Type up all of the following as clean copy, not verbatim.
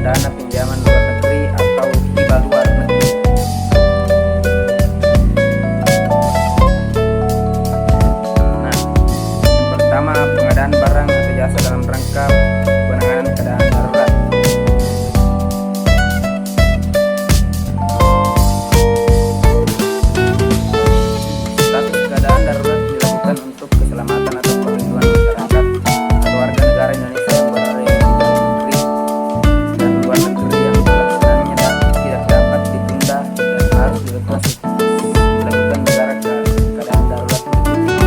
dana pinjaman luar negeri atau hibah luar negeri. Nah, yang pertama, pengadaan barang atau jasa dalam rangka penanganan keadaan darurat. Status keadaan darurat dilakukan untuk keselamatan atau perlindungan masyarakat atau warga negara Indonesia yang berada di dalam negeri dan luar negeri yang pelaksanaannya tidak dapat ditunda dan harus dilakukan negara keadaan darurat berikut.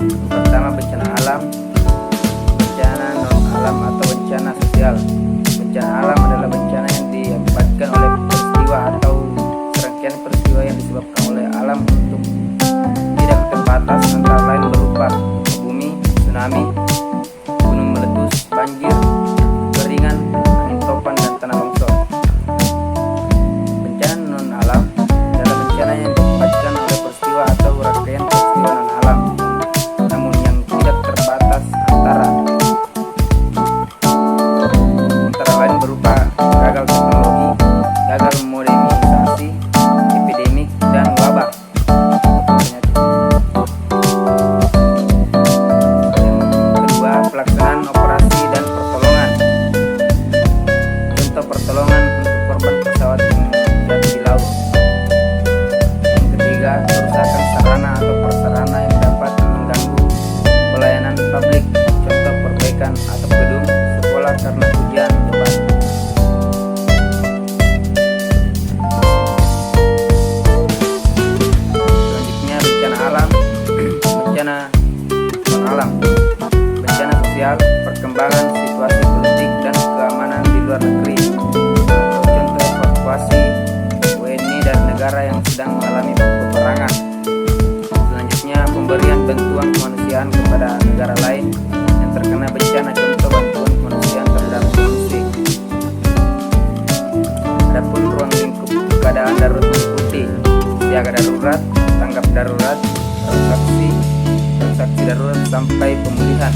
Yang pertama, bencana alam, bencana non alam atau bencana sosial. Bencana alam adalah bencana yang diakibatkan oleh peristiwa atau serangkaian peristiwa yang disebabkan oleh alam untuk tidak terbatas, antara lain berupa bumi, tsunami, gunung meletus, banjir, kekeringan, angin topan, dan tanah longsor. Bencana non alam adalah bencana yang diakibatkan oleh peristiwa atau rangkaian peristiwa non alam, namun yang tidak terbatas, antara lain berupa gagal teknologi, gagal modernisasi, epidemik, dan wabah. Yang kedua, pelaksanaan operasi dan pertolongan. Contoh pertolongan untuk korban pesawat yang jatuh di laut. Yang ketiga, kerusakan sarana atau prasarana yang dapat mengganggu pelayanan publik. Contoh perbaikan atap gedung sekolah karena hujan lebat. Selanjutnya, bencana alam, bencana non alam, bencana sosial, perkembangan situasi politik dan keamanan di luar negeri. Contoh evakuasi WNI dan negara yang sedang mengalami peperangan. Selanjutnya, pemberian bantuan kemanusiaan kepada negara lain yang terkena bencana. Contoh bantuan kemanusiaan terhadap pengungsi. Adapun ruang lingkup keadaan darurat meliputi siaga darurat, tanggap darurat, transaksi darurat sampai pemulihan.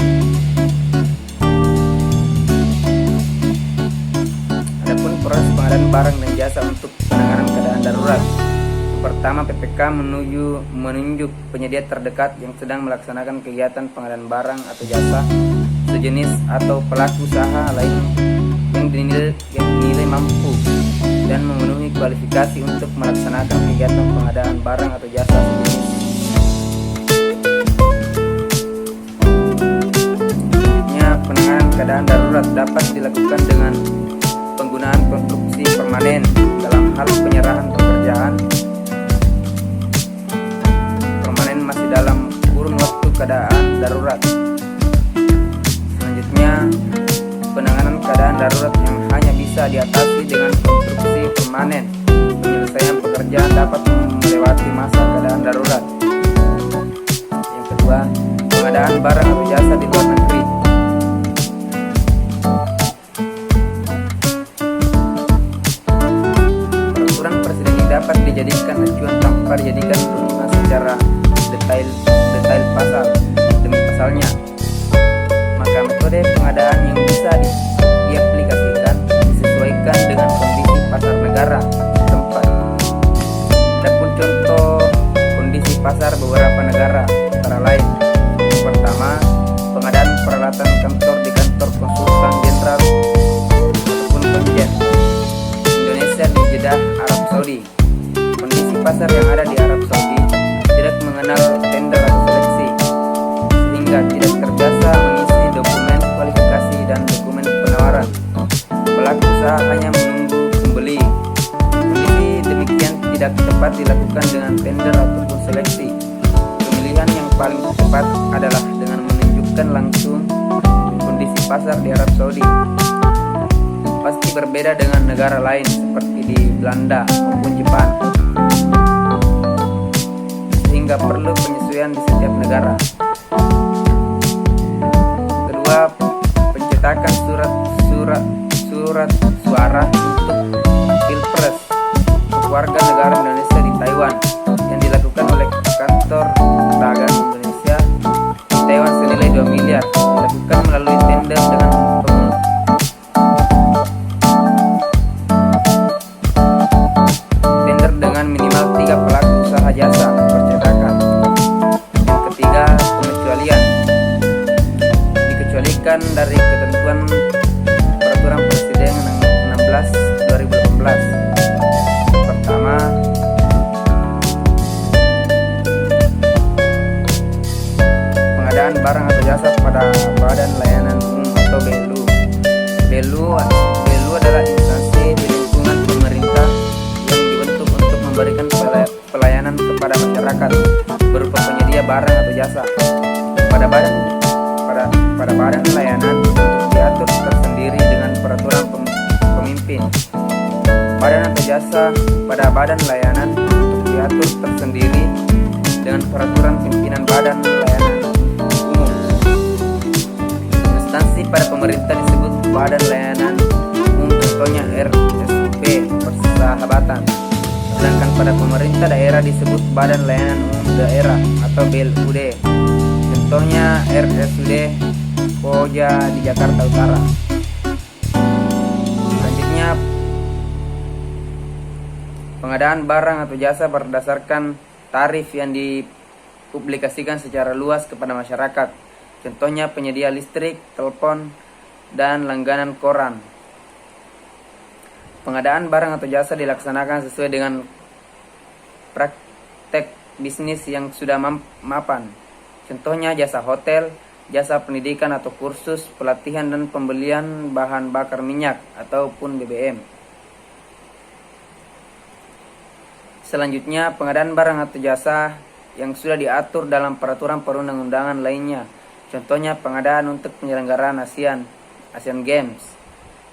Adapun proses pengadaan barang dan jasa untuk penanganan keadaan darurat. Pertama, PPK menunjuk penyedia terdekat yang sedang melaksanakan kegiatan pengadaan barang atau jasa sejenis atau pelaku usaha lain yang dinilai mampu dan memenuhi kualifikasi untuk melaksanakan kegiatan pengadaan barang atau jasa sejenis. Penanganan keadaan darurat dapat dilakukan dengan penggunaan konstruksi permanen dalam hal penyerahan pekerjaan permanen masih dalam kurun waktu keadaan darurat. Selanjutnya, penanganan keadaan darurat yang hanya bisa diatasi dengan konstruksi permanen. Penyelesaian pekerjaan dapat melewati masa keadaan darurat. Yang kedua, pengadaan barang atau jasa di luar negeri. Peraturan presiden ini dapat dijadikan acuan tanpa dijadikan rujukan secara detail pasal demi pasalnya. Maka metode pengadaan yang bisa diaplikasikan disesuaikan dengan kondisi pasar negara setempat. Adapun contoh kondisi pasar beberapa negara antara lain: yang pertama, pengadaan peralatan kantor di kantor konsultan jenderal ataupun konjen Indonesia di Jeddah, Arab Saudi. Kondisi pasar yang ada di Arab Saudi tidak mengenal tender atau seleksi, sehingga tidak terbiasa mengisi dokumen kualifikasi dan dokumen penawaran. Pelaku usaha hanya menunggu pembeli. Kondisi demikian tidak tepat dilakukan dengan tender ataupun seleksi. Pemilihan yang paling tepat adalah dengan menunjukkan langsung kondisi pasar di Arab Saudi. Pasti berbeda dengan negara lain seperti di Belanda maupun Jepang, sehingga perlu penyesuaian di setiap negara. Kedua, pencetakan surat suara untuk Pilpres untuk warga negara Indonesia di Taiwan yang dilakukan oleh kantor Dagang Indonesia di Taiwan senilai 2 miliar, dilakukan melalui tender dengan berdasarkan Peraturan Presiden 16 2018. Pertama, pengadaan barang atau jasa pada Badan Layanan Umum atau BLU. BLU adalah instansi di lingkungan pemerintah yang dibentuk untuk memberikan pelayanan kepada masyarakat berupa penyedia barang atau jasa. Pada badan layanan untuk diatur tersendiri dengan peraturan pemimpin. Badan atau jasa pada badan layanan untuk diatur tersendiri dengan peraturan pimpinan badan layanan umum. Instansi pada pemerintah disebut badan layanan umum, contohnya RSUP persahabatan. Sedangkan pada pemerintah daerah disebut badan layanan umum daerah atau BLUD. Contohnya RSUD Koja di Jakarta Utara. Selanjutnya, pengadaan barang atau jasa berdasarkan tarif yang dipublikasikan secara luas kepada masyarakat. Contohnya penyedia listrik, telepon, dan langganan koran. Pengadaan barang atau jasa dilaksanakan sesuai dengan praktek bisnis yang sudah mapan. Contohnya jasa hotel, jasa pendidikan atau kursus, pelatihan dan pembelian bahan bakar minyak ataupun BBM. Selanjutnya, pengadaan barang atau jasa yang sudah diatur dalam peraturan perundang-undangan lainnya. Contohnya pengadaan untuk penyelenggaraan Asian Games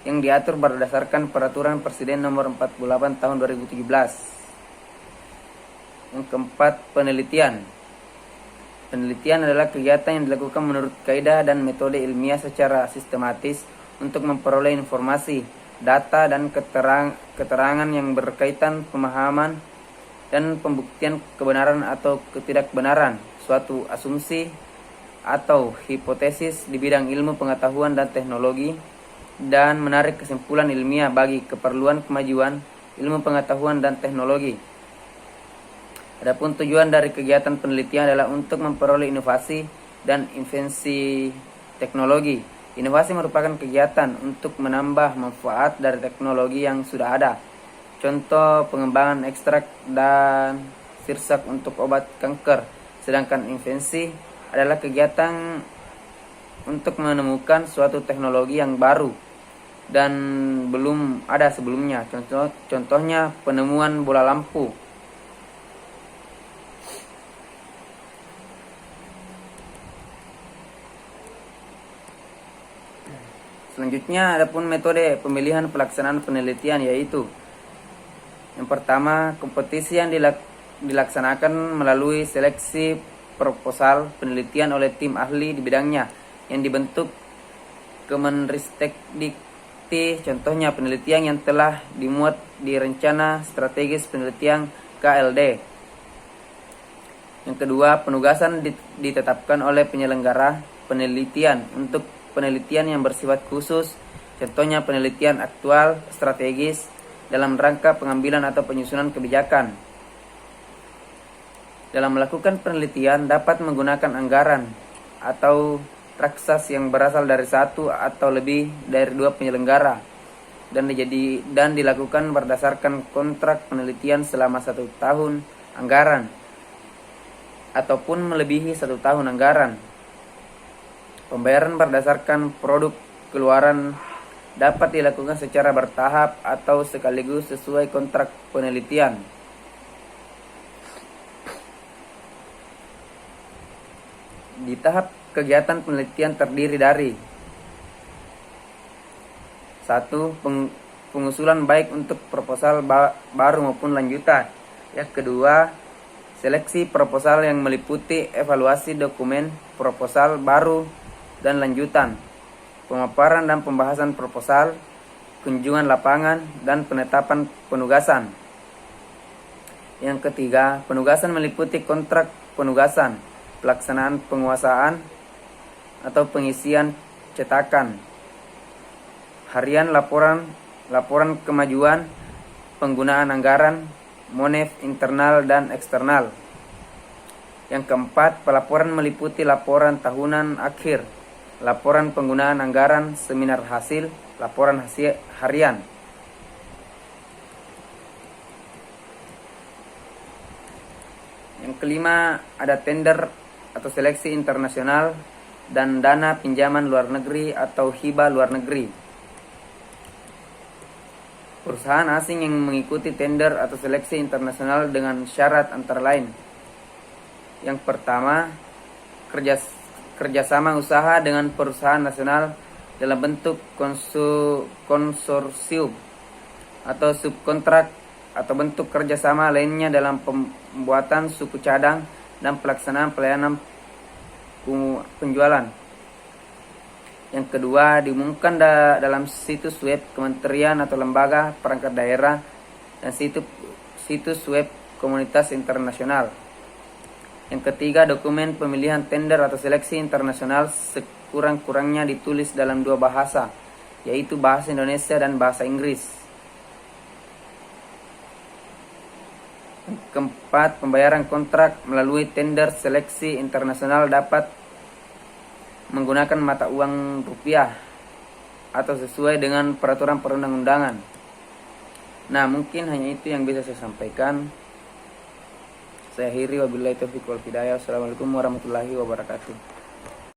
yang diatur berdasarkan peraturan Presiden nomor 48 tahun 2017. Yang keempat, penelitian. Penelitian adalah kegiatan yang dilakukan menurut kaidah dan metode ilmiah secara sistematis untuk memperoleh informasi, data, dan keterangan yang berkaitan pemahaman dan pembuktian kebenaran atau ketidakbenaran suatu asumsi atau hipotesis di bidang ilmu pengetahuan dan teknologi, dan menarik kesimpulan ilmiah bagi keperluan kemajuan ilmu pengetahuan dan teknologi. Adapun tujuan dari kegiatan penelitian adalah untuk memperoleh inovasi dan invensi teknologi. Inovasi merupakan kegiatan untuk menambah manfaat dari teknologi yang sudah ada. Contoh pengembangan ekstrak dan sirsak untuk obat kanker. Sedangkan invensi adalah kegiatan untuk menemukan suatu teknologi yang baru dan belum ada sebelumnya. Contohnya penemuan bola lampu. Selanjutnya, adapun metode pemilihan pelaksanaan penelitian, yaitu yang pertama, kompetisi yang dilaksanakan melalui seleksi proposal penelitian oleh tim ahli di bidangnya yang dibentuk Kemenristekdikti. Contohnya penelitian yang telah dimuat di rencana strategis penelitian KLD. Yang kedua, penugasan ditetapkan oleh penyelenggara penelitian untuk penelitian yang bersifat khusus, contohnya penelitian aktual strategis dalam rangka pengambilan atau penyusunan kebijakan. Dalam melakukan penelitian dapat menggunakan anggaran atau raksas yang berasal dari satu atau lebih dari dua penyelenggara dan dilakukan berdasarkan kontrak penelitian selama 1 tahun anggaran ataupun melebihi 1 tahun anggaran. Pembayaran berdasarkan produk keluaran dapat dilakukan secara bertahap atau sekaligus sesuai kontrak penelitian. Di tahap kegiatan penelitian terdiri dari 1. Pengusulan baik untuk proposal baru maupun lanjutan. Yang kedua, seleksi proposal yang meliputi evaluasi dokumen proposal baru dan lanjutan, pemaparan dan pembahasan proposal, kunjungan lapangan, dan penetapan penugasan. Yang ketiga, penugasan meliputi kontrak penugasan, pelaksanaan penguasaan atau pengisian cetakan, harian laporan kemajuan, penggunaan anggaran, monef internal dan eksternal. Yang keempat, pelaporan meliputi laporan tahunan akhir, laporan penggunaan anggaran, seminar hasil, laporan hasil harian. Yang kelima, ada tender atau seleksi internasional dan dana pinjaman luar negeri atau hibah luar negeri. Perusahaan asing yang mengikuti tender atau seleksi internasional dengan syarat antara lain. Yang pertama, kerjasama usaha dengan perusahaan nasional dalam bentuk konsorsium atau subkontrak, atau bentuk kerjasama lainnya dalam pembuatan suku cadang dan pelaksanaan pelayanan penjualan. Yang kedua, diumumkan dalam situs web kementerian atau lembaga perangkat daerah dan situs web komunitas internasional. Yang ketiga, dokumen pemilihan tender atau seleksi internasional sekurang-kurangnya ditulis dalam 2 bahasa, yaitu bahasa Indonesia dan bahasa Inggris. Yang keempat, pembayaran kontrak melalui tender seleksi internasional dapat menggunakan mata uang rupiah atau sesuai dengan peraturan perundang-undangan. Nah, mungkin hanya itu yang bisa saya sampaikan. Saya akhiri, wabillahi taufiq wal hidayah. Wassalamualaikum warahmatullahi wabarakatuh.